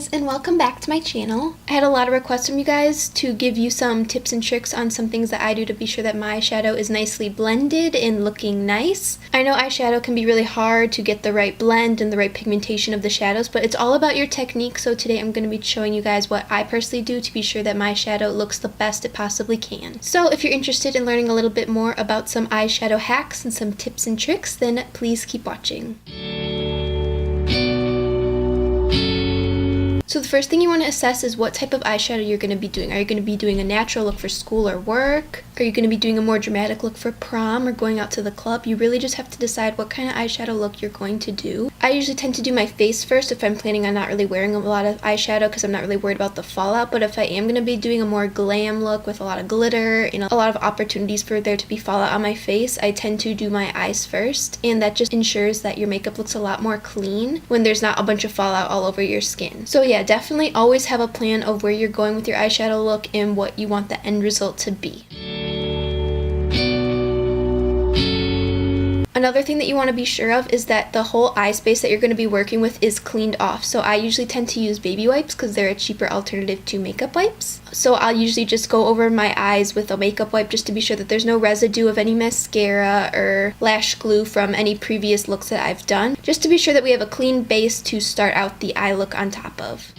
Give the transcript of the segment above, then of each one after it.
guys, and welcome back to my channel. I had a lot of requests from you guys to give you some tips and tricks on some things that I do to be sure that my eyeshadow is nicely blended and looking nice. I know eyeshadow can be really hard to get the right blend and the right pigmentation of the shadows, but it's all about your technique. So today I'm going to be showing you guys what I personally do to be sure that my shadow looks the best it possibly can. So if you're interested in learning a little bit more about some eyeshadow hacks and some tips and tricks, then please keep watching. So the first thing you want to assess is what type of eyeshadow you're going to be doing. Are you going to be doing a natural look for school or work? Are you going to be doing a more dramatic look for prom or going out to the club? You really just have to decide what kind of eyeshadow look you're going to do. I usually tend to do my face first if I'm planning on not really wearing a lot of eyeshadow because I'm not really worried about the fallout. But if I am going to be doing a more glam look with a lot of glitter and a lot of opportunities for there to be fallout on my face, I tend to do my eyes first. And that just ensures that your makeup looks a lot more clean when there's not a bunch of fallout all over your skin. So yeah, definitely always have a plan of where you're going with your eyeshadow look and what you want the end result to be. Another thing that you want to be sure of is that the whole eye space that you're going to be working with is cleaned off. So I usually tend to use baby wipes because they're a cheaper alternative to makeup wipes. So I'll usually just go over my eyes with a makeup wipe just to be sure that there's no residue of any mascara or lash glue from any previous looks that I've done, just to be sure that we have a clean base to start out the eye look on top of.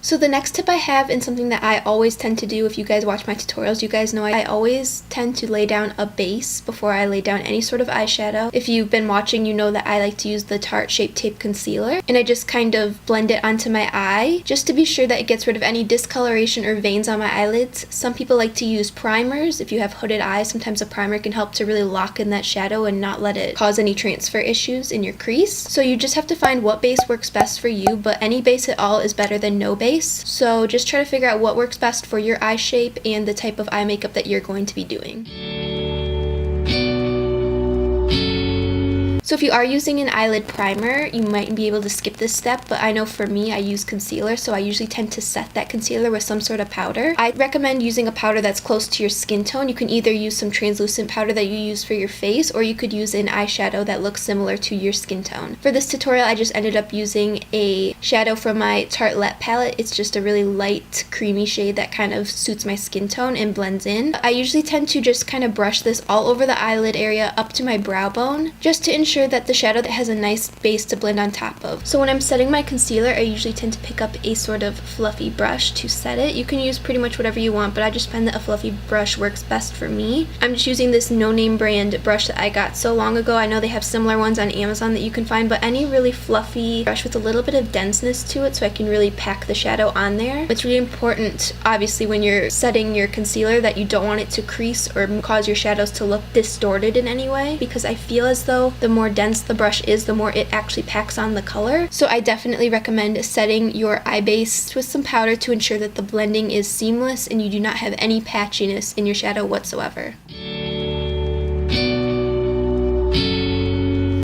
So the next tip I have, and something that I always tend to do, if you guys watch my tutorials, you guys know I always tend to lay down a base before I lay down any sort of eyeshadow. If you've been watching, you know that I like to use the Tarte Shape Tape Concealer, and I just kind of blend it onto my eye, just to be sure that it gets rid of any discoloration or veins on my eyelids. Some people like to use primers. If you have hooded eyes, sometimes a primer can help to really lock in that shadow and not let it cause any transfer issues in your crease. So you just have to find what base works best for you, but any base at all is better than no base. So just try to figure out what works best for your eye shape and the type of eye makeup that you're going to be doing. So if you are using an eyelid primer, you might be able to skip this step, but I know for me, I use concealer, so I usually tend to set that concealer with some sort of powder. I recommend using a powder that's close to your skin tone. You can either use some translucent powder that you use for your face, or you could use an eyeshadow that looks similar to your skin tone. For this tutorial, I just ended up using a shadow from my Tartelette palette. It's just a really light, creamy shade that kind of suits my skin tone and blends in. I usually tend to just kind of brush this all over the eyelid area up to my brow bone, just to ensure that the shadow that has a nice base to blend on top of. So when I'm setting my concealer, I usually tend to pick up a sort of fluffy brush to set it. You can use pretty much whatever you want, but I just find that a fluffy brush works best for me. I'm just using this no-name brand brush that I got so long ago. I know they have similar ones on Amazon that you can find, but any really fluffy brush with a little bit of denseness to it so I can really pack the shadow on there. It's really important, obviously, when you're setting your concealer that you don't want it to crease or cause your shadows to look distorted in any way, because I feel as though the more dense the brush is, the more it actually packs on the color. So I definitely recommend setting your eye base with some powder to ensure that the blending is seamless and you do not have any patchiness in your shadow whatsoever.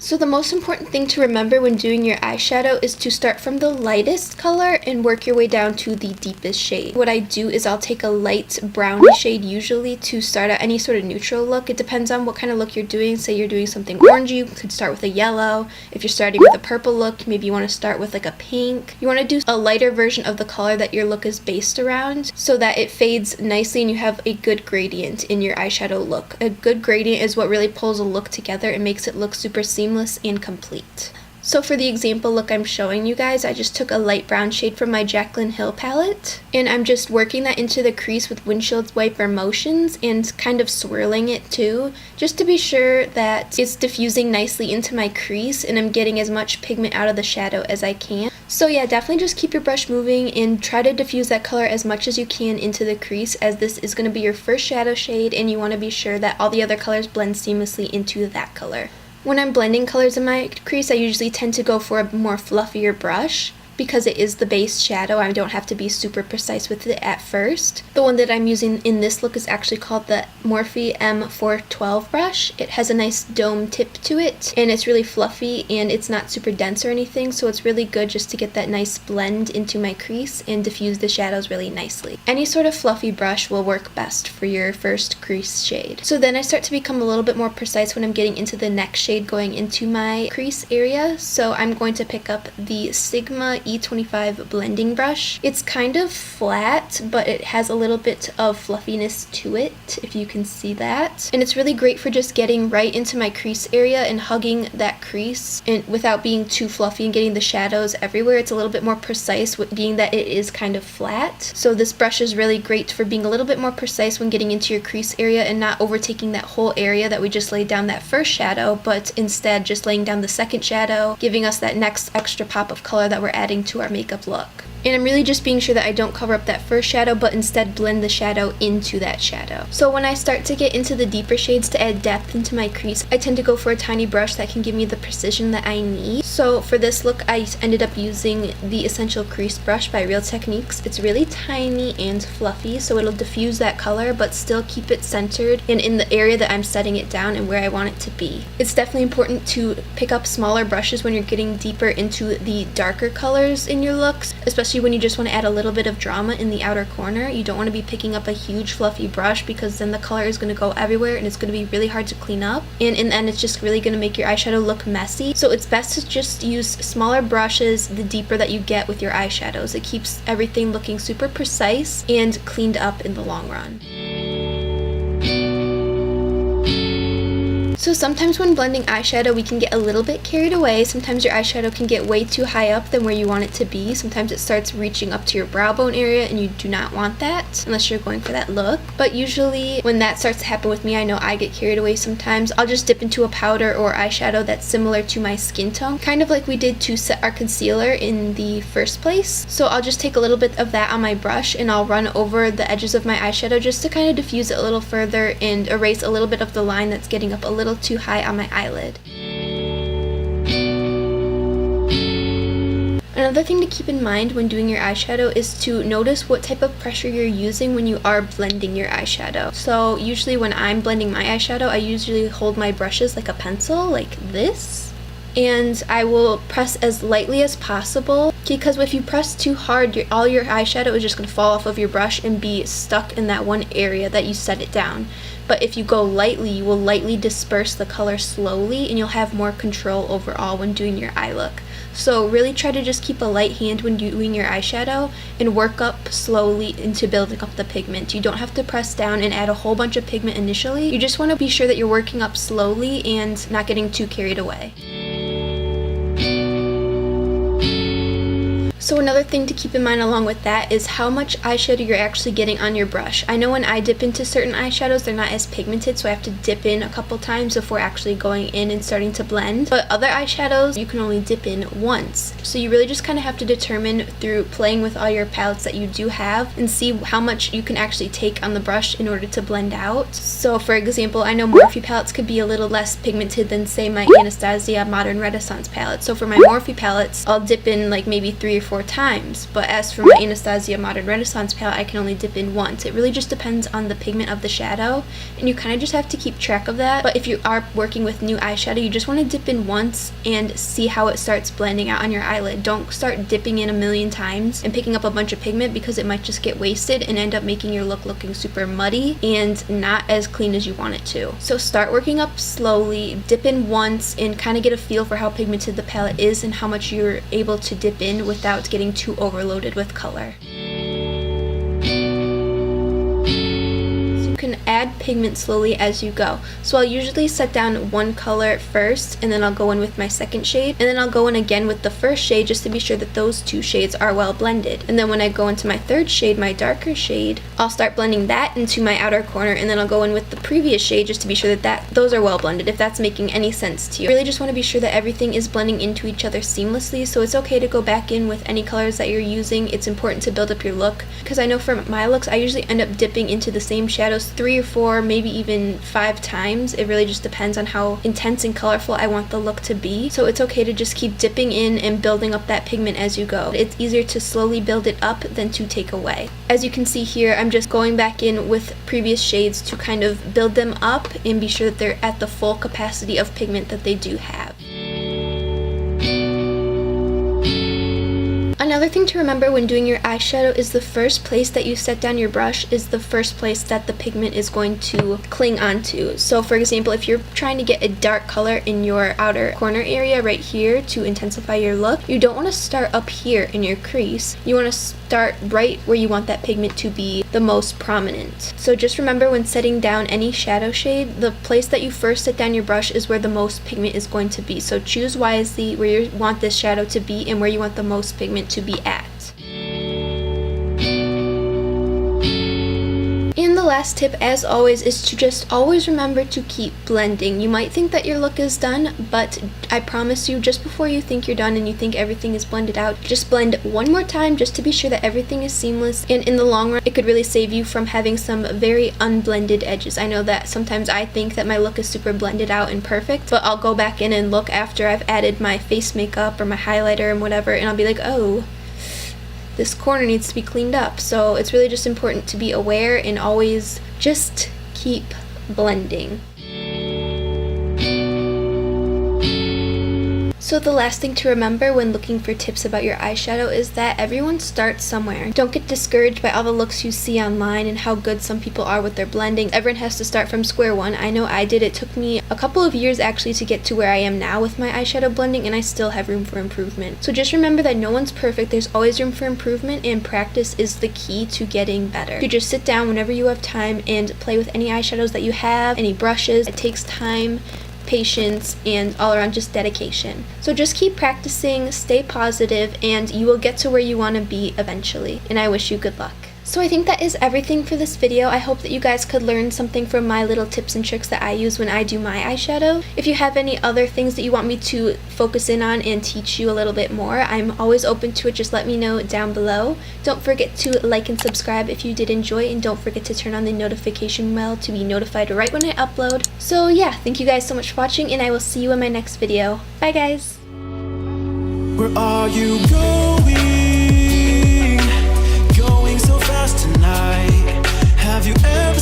So the most important thing to remember when doing your eyeshadow is to start from the lightest color and work your way down to the deepest shade. What I do is I'll take a light browny shade usually to start out any sort of neutral look. It depends on what kind of look you're doing. Say you're doing something orangey, you could start with a yellow. If you're starting with a purple look, maybe you want to start with like a pink. You want to do a lighter version of the color that your look is based around so that it fades nicely and you have a good gradient in your eyeshadow look. A good gradient is what really pulls a look together and makes it look super seamless and complete. So for the example look I'm showing you guys, I just took a light brown shade from my Jaclyn Hill palette, and I'm just working that into the crease with windshield wiper motions and kind of swirling it too, just to be sure that it's diffusing nicely into my crease and I'm getting as much pigment out of the shadow as I can. So yeah, definitely just keep your brush moving and try to diffuse that color as much as you can into the crease, as this is going to be your first shadow shade and you want to be sure that all the other colors blend seamlessly into that color. When I'm blending colors in my crease, I usually tend to go for a more fluffier brush. because it is the base shadow. I don't have to be super precise with it at first. The one that I'm using in this look is actually called the Morphe M412 brush. It has a nice dome tip to it, and it's really fluffy, and it's not super dense or anything, so it's really good just to get that nice blend into my crease and diffuse the shadows really nicely. Any sort of fluffy brush will work best for your first crease shade. So then I start to become a little bit more precise when I'm getting into the next shade going into my crease area. So I'm going to pick up the Sigma E25 blending brush. It's kind of flat, but it has a little bit of fluffiness to it, if you can see that. And it's really great for just getting right into my crease area and hugging that crease and without being too fluffy and getting the shadows everywhere. It's a little bit more precise with being that it is kind of flat. So this brush is really great for being a little bit more precise when getting into your crease area and not overtaking that whole area that we just laid down that first shadow, but instead just laying down the second shadow, giving us that next extra pop of color that we're adding to our makeup look. And I'm really just being sure that I don't cover up that first shadow, but instead blend the shadow into that shadow. So when I start to get into the deeper shades to add depth into my crease, I tend to go for a tiny brush that can give me the precision that I need. So for this look, I ended up using the Essential Crease Brush by Real Techniques. It's really tiny and fluffy, so it'll diffuse that color, but still keep it centered and in the area that I'm setting it down and where I want it to be. It's definitely important to pick up smaller brushes when you're getting deeper into the darker colors in your looks, especially when you just want to add a little bit of drama in the outer corner. You don't want to be picking up a huge fluffy brush because then the color is going to go everywhere and it's going to be really hard to clean up, and in the end it's just really going to make your eyeshadow look messy. So it's best to just use smaller brushes the deeper that you get with your eyeshadows. It keeps everything looking super precise and cleaned up in the long run. So sometimes when blending eyeshadow, we can get a little bit carried away. Sometimes your eyeshadow can get way too high up than where you want it to be. Sometimes it starts reaching up to your brow bone area, and you do not want that unless you're going for that look. But usually when that starts to happen with me, I know I get carried away sometimes. I'll just dip into a powder or eyeshadow that's similar to my skin tone, kind of like we did to set our concealer in the first place. So I'll just take a little bit of that on my brush and I'll run over the edges of my eyeshadow just to kind of diffuse it a little further and erase a little bit of the line that's getting up a little too high on my eyelid. Another thing to keep in mind when doing your eyeshadow is to notice what type of pressure you're using when you are blending your eyeshadow. So usually when I'm blending my eyeshadow, I usually hold my brushes like a pencil, like this. And I will press as lightly as possible, because if you press too hard, all your eyeshadow is just going to fall off of your brush and be stuck in that one area that you set it down. But if you go lightly, you will lightly disperse the color slowly and you'll have more control overall when doing your eye look. So really try to just keep a light hand when doing your eyeshadow and work up slowly into building up the pigment. You don't have to press down and add a whole bunch of pigment initially. You just want to be sure that you're working up slowly and not getting too carried away. So another thing to keep in mind along with that is how much eyeshadow you're actually getting on your brush. I know when I dip into certain eyeshadows, they're not as pigmented, so I have to dip in a couple times before actually going in and starting to blend. But other eyeshadows, you can only dip in once. So you really just kind of have to determine through playing with all your palettes that you do have and see how much you can actually take on the brush in order to blend out. So for example, I know Morphe palettes could be a little less pigmented than say my Anastasia Modern Renaissance palette. So for my Morphe palettes, I'll dip in like maybe 3 or 4 times, but as for my Anastasia Modern Renaissance palette, I can only dip in once. It really just depends on the pigment of the shadow, and you kind of just have to keep track of that. But if you are working with new eyeshadow, you just want to dip in once and see how it starts blending out on your eyelid. Don't start dipping in a million times and picking up a bunch of pigment, because it might just get wasted and end up making your look looking super muddy and not as clean as you want it to. So start working up slowly, dip in once, and kind of get a feel for how pigmented the palette is and how much you're able to dip in without getting too overloaded with color. Can add pigment slowly as you go. So I'll usually set down one color first, and then I'll go in with my second shade, and then I'll go in again with the first shade just to be sure that those two shades are well blended. And then when I go into my third shade, my darker shade, I'll start blending that into my outer corner, and then I'll go in with the previous shade just to be sure that those are well blended, if that's making any sense to you. You really just want to be sure that everything is blending into each other seamlessly, so it's okay to go back in with any colors that you're using. It's important to build up your look, because I know for my looks, I usually end up dipping into the same shadows 3 or 4, maybe even 5 times. It really just depends on how intense and colorful I want the look to be. So it's okay to just keep dipping in and building up that pigment as you go. It's easier to slowly build it up than to take away. As you can see here, I'm just going back in with previous shades to kind of build them up and be sure that they're at the full capacity of pigment that they do have. Another thing to remember when doing your eyeshadow is the first place that you set down your brush is the first place that the pigment is going to cling onto. So for example, if you're trying to get a dark color in your outer corner area right here to intensify your look, you don't want to start up here in your crease. You want to start right where you want that pigment to be the most prominent. So just remember when setting down any shadow shade, the place that you first set down your brush is where the most pigment is going to be. So choose wisely where you want this shadow to be and where you want the most pigment to be at. And the last tip, as always, is to just always remember to keep blending. You might think that your look is done, but I promise you, just before you think you're done and you think everything is blended out, just blend one more time just to be sure that everything is seamless. And in the long run, it could really save you from having some very unblended edges. I know that sometimes I think that my look is super blended out and perfect, but I'll go back in and look after I've added my face makeup or my highlighter and whatever, and I'll be like, oh, this corner needs to be cleaned up. So it's really just important to be aware and always just keep blending. So the last thing to remember when looking for tips about your eyeshadow is that everyone starts somewhere. Don't get discouraged by all the looks you see online and how good some people are with their blending. Everyone has to start from square one. I know I did. It took me a couple of years actually to get to where I am now with my eyeshadow blending, and I still have room for improvement. So just remember that no one's perfect. There's always room for improvement, and practice is the key to getting better. You just sit down whenever you have time and play with any eyeshadows that you have, any brushes. It takes time, patience, and all around just dedication. So just keep practicing, stay positive, and you will get to where you want to be eventually. And I wish you good luck. So I think that is everything for this video. I hope that you guys could learn something from my little tips and tricks that I use when I do my eyeshadow. If you have any other things that you want me to focus in on and teach you a little bit more, I'm always open to it. Just let me know down below. Don't forget to like and subscribe if you did enjoy, and don't forget to turn on the notification bell to be notified right when I upload. So yeah, thank you guys so much for watching, and I will see you in my next video. Bye guys! Where are you going? So fast tonight. Have you ever